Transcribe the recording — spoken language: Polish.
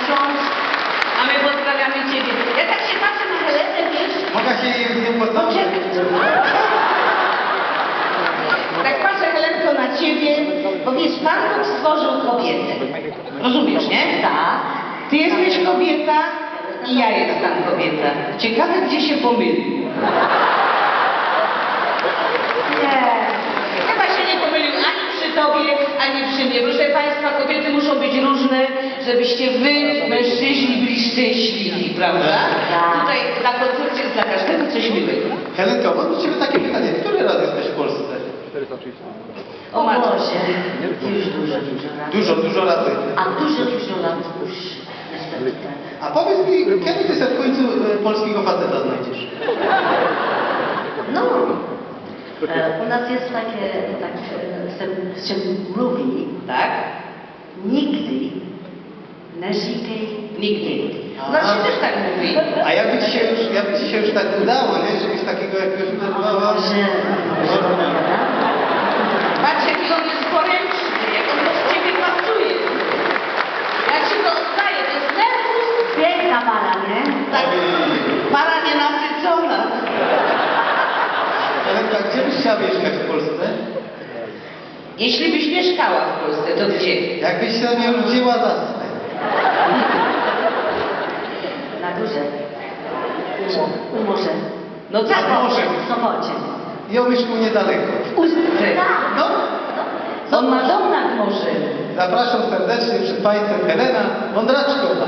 ksiądz, a my pozdrawiamy Ciebie. Ja tak się patrzę na Helenę, wiesz? Mogę się jej z nią pocałować? Tak patrzę, Helenko, na Ciebie, bo wiesz, Pan Bóg stworzył kobietę. Rozumiesz, nie? Tak. Ty jesteś kobieta i ja jestem kobieta. Ciekawe, gdzie się pomylił. Nie. Chyba się nie pomylił ani przy Tobie, ani przy mnie. Proszę Państwa, kobiety muszą być różne, żebyście Wy, mężczyźni, byli szczęśliwi, prawda? Tutaj na koncercie jest dla każdego coś miłego. Helenko, mam do Ciebie takie pytanie. Który raz jesteś w Polsce? O matko. Już dużo lat. Dużo razy. A dużo lat już niestety tak. A powiedz mi, kiedy Ty sobie w końcu polskiego faceta znajdziesz? No, u nas jest takie, się mówi, Tak? nigdy nie żykaj Nigdy. No się też tak mówi. A jakby Ci się już tak udało, nie? Żebyś takiego jakiegoś uderwała? że prawda? Patrz, jaki on jest poręczny, jak on do Ciebie pasuje. Jak się to oddaje, to jest nerwus. Piękna para, nie? Tak, para nienasycona. Helenka, gdzie byś chciała mieszkać w Polsce? Jeśli byś mieszkała w Polsce, to gdzie? Jakbyś się nie urodziła zasnę. Na górze. U morza. No tak, Nad morzem. W Sopocie. Ja mieszkam niedaleko. No, on ma dom nad morzem. Zapraszam serdecznie przed Państwem Helena Wądraczkowa.